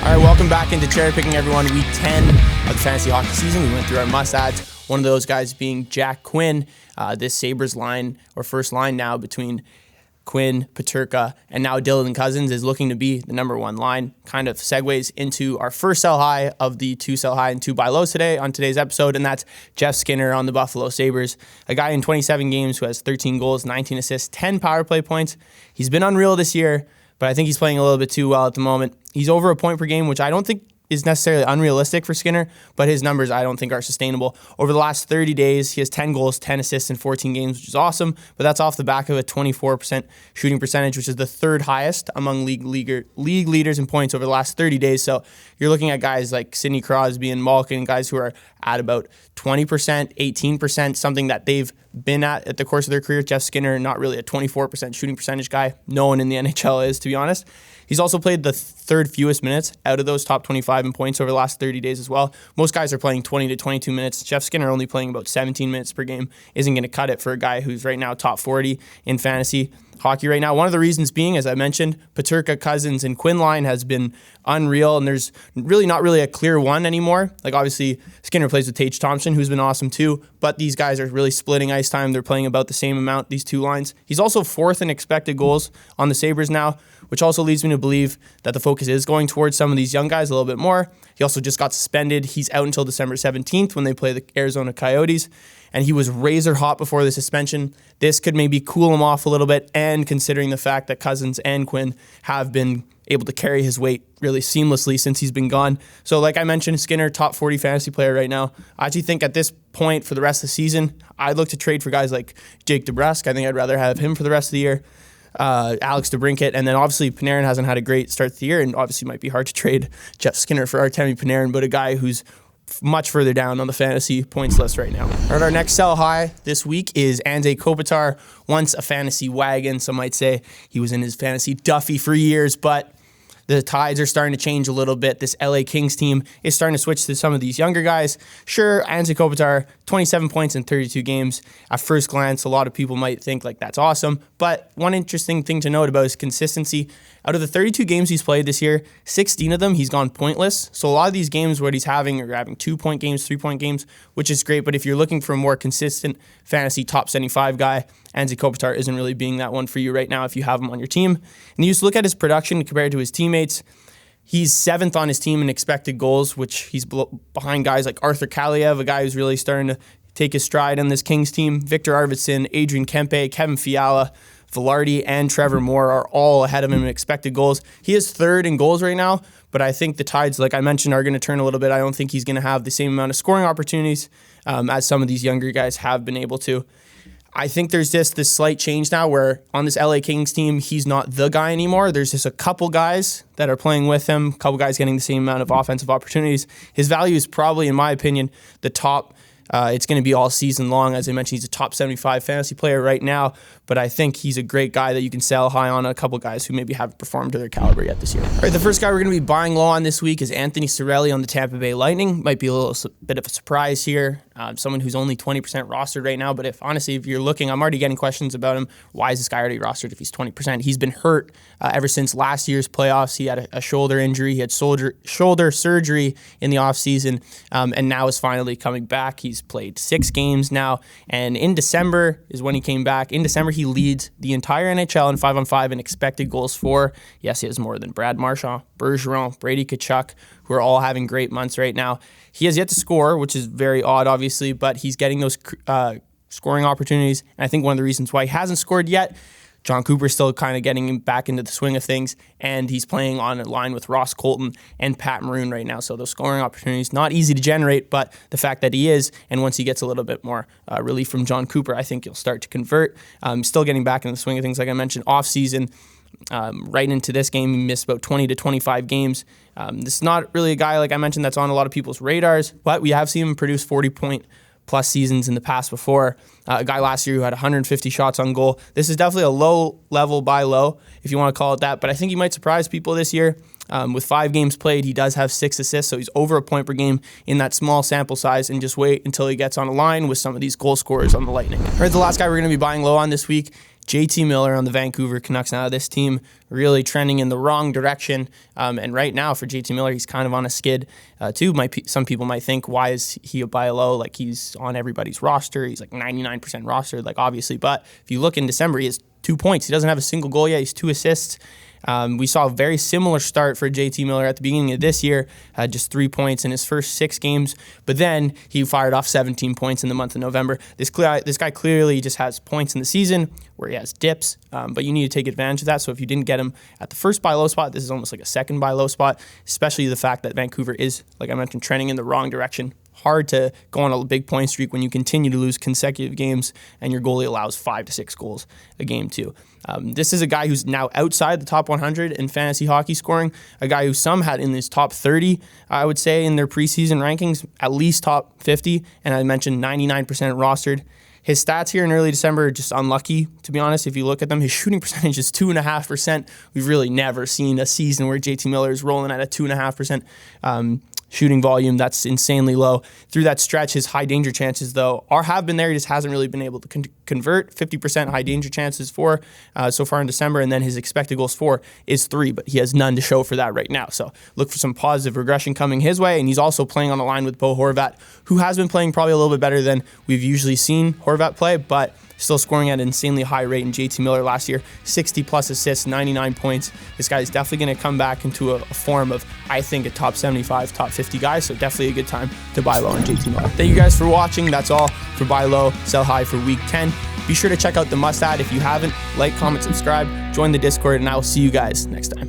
All right, welcome back into Cherry Picking, everyone. Week 10 of the fantasy hockey season. We went through our must-adds. One of those guys being Jack Quinn. This Sabres line, or first line now, between Quinn, Peterka, and now Dylan Cousins is looking to be the number one line. Kind of segues into our first sell high of the 2 sell high and 2 buy lows today on today's episode, and that's Jeff Skinner on the Buffalo Sabres. A guy in 27 games who has 13 goals, 19 assists, 10 power play points. He's been unreal this year, but I think he's playing a little bit too well at the moment. He's over a point per game, which I don't think is necessarily unrealistic for Skinner, but his numbers I don't think are sustainable. Over the last 30 days, he has 10 goals, 10 assists in 14 games, which is awesome, but that's off the back of a 24% shooting percentage, which is the third highest among league leaders in points over the last 30 days. So you're looking at guys like Sidney Crosby and Malkin, guys who are at about 20%, 18%, something that they've been at the course of their career. Jeff Skinner, not really a 24% shooting percentage guy. No one in the NHL is, to be honest. He's also played the third fewest minutes out of those top 25 in points over the last 30 days as well. Most guys are playing 20 to 22 minutes. Jeff Skinner only playing about 17 minutes per game isn't going to cut it for a guy who's right now top 40 in fantasy hockey right now. One of the reasons being, as I mentioned, Peterka, Cousins, and Quinn line has been unreal, and there's really not really a clear one anymore. Like, obviously, Skinner plays with Tage Thompson, who's been awesome too, but these guys are really splitting ice time. They're playing about the same amount, these two lines. He's also fourth in expected goals on the Sabres now, which also leads me to believe that the focus is going towards some of these young guys a little bit more. He also just got suspended. He's out until December 17th when they play the Arizona Coyotes, and he was razor hot before the suspension. This could maybe cool him off a little bit, and considering the fact that Cousins and Quinn have been able to carry his weight really seamlessly since he's been gone. So like I mentioned, Skinner, top 40 fantasy player right now. I actually think at this point for the rest of the season, I'd look to trade for guys like Jake DeBrusk. I think I'd rather have him for the rest of the year. Alex DeBrincat, and then obviously Panarin hasn't had a great start to the year, and obviously might be hard to trade Jeff Skinner for Artemi Panarin, but a guy who's much further down on the fantasy points list right now. All right, our next sell high this week is Anze Kopitar, once a fantasy wagon, some might say. He was in his fantasy Duffy for years, but the tides are starting to change a little bit. This LA Kings team is starting to switch to some of these younger guys. Sure, Anze Kopitar, 27 points in 32 games. At first glance, a lot of people might think like that's awesome, but one interesting thing to note about his consistency. Out of the 32 games he's played this year, 16 of them he's gone pointless. So a lot of these games what he's having are having 2-point games, 3-point games, which is great. But if you're looking for a more consistent fantasy top 75 guy, Anze Kopitar isn't really being that one for you right now if you have him on your team. And you just look at his production compared to his teammates. He's 7th on his team in expected goals, which he's behind guys like Arthur Kaliev, a guy who's really starting to take his stride on this Kings team. Victor Arvidsson, Adrian Kempe, Kevin Fiala, Velarde, and Trevor Moore are all ahead of him in expected goals. He is 3rd in goals right now, but I think the tides, like I mentioned, are going to turn a little bit. I don't think he's going to have the same amount of scoring opportunities as some of these younger guys have been able to. I think there's just this slight change now where on this LA Kings team, he's not the guy anymore. There's just a couple guys that are playing with him, a couple guys getting the same amount of offensive opportunities. His value is probably, in my opinion, the top. It's going to be all season long. As I mentioned, he's a top 75 fantasy player right now, but I think he's a great guy that you can sell high on a couple guys who maybe haven't performed to their caliber yet this year. All right, the first guy we're going to be buying low on this week is Anthony Cirelli on the Tampa Bay Lightning. Might be a little bit of a surprise here. Someone who's only 20% rostered right now, but if you're looking, I'm already getting questions about him. Why is this guy already rostered if he's 20%? He's been hurt ever since last year's playoffs. He had a shoulder injury. He had shoulder surgery in the offseason, and now is finally coming back. He's played 6 games now, and in December is when he came back. In December, he leads the entire NHL in 5-on-5 in expected goals for. Yes, he has more than Brad Marchand, Bergeron, Brady Tkachuk, who are all having great months right now. He has yet to score, which is very odd, obviously, but he's getting those scoring opportunities. And I think one of the reasons why he hasn't scored yet, John Cooper's still kind of getting him back into the swing of things, and he's playing on a line with Ross Colton and Pat Maroon right now. So those scoring opportunities, not easy to generate, but the fact that he is, and once he gets a little bit more relief from John Cooper, I think he'll start to convert. Still getting back into the swing of things, like I mentioned, off-season. Right into this game, he missed about 20 to 25 games. This is not really a guy, like I mentioned, that's on a lot of people's radars, but we have seen him produce 40-point plus seasons in the past before. A guy last year who had 150 shots on goal. This is definitely a low-level buy low, if you want to call it that, but I think he might surprise people this year. With 5 games played, he does have 6 assists, so he's over a point per game in that small sample size, and just wait until he gets on a line with some of these goal scorers on the Lightning. All right, the last guy we're going to be buying low on this week JT Miller on the Vancouver Canucks. Now this team really trending in the wrong direction. And right now for JT Miller, he's kind of on a skid too. Some people might think, why is he a buy low? Like, he's on everybody's roster. He's like 99% rostered, like, obviously. But if you look in December, he has 2 points. He doesn't have a single goal yet. He's 2 assists. We saw a very similar start for JT Miller at the beginning of this year, just 3 points in his first 6 games, but then he fired off 17 points in the month of November. This guy clearly just has points in the season where he has dips, but you need to take advantage of that. So if you didn't get him at the first buy low spot, this is almost like a second buy low spot, especially the fact that Vancouver is, like I mentioned, trending in the wrong direction. Hard to go on a big point streak when you continue to lose consecutive games and your goalie allows 5 to 6 goals a game too. This is a guy who's now outside the top 100 in fantasy hockey scoring, a guy who some had in his top 30, I would say, in their preseason rankings, at least top 50, and I mentioned 99% rostered. His stats here in early December are just unlucky, to be honest. If you look at them, his shooting percentage is 2.5%. We've really never seen a season where JT Miller is rolling at a 2.5% shooting volume. That's insanely low. Through that stretch, his high danger chances, though, have been there. He just hasn't really been able to convert. 50% high danger chances for so far in December, and then his expected goals for is 3, but he has none to show for that right now. So look for some positive regression coming his way, and he's also playing on the line with Bo Horvat, who has been playing probably a little bit better than we've usually seen Horvat play, but still scoring at an insanely high rate. In JT Miller last year, 60 plus assists, 99 points. This guy is definitely going to come back into a form of, I think, a top 75, top 50 guy. So definitely a good time to buy low on JT Miller. Thank you guys for watching. That's all for buy low, sell high for week 10. Be sure to check out the must add if you haven't. Like, comment, subscribe, join the Discord, and I will see you guys next time.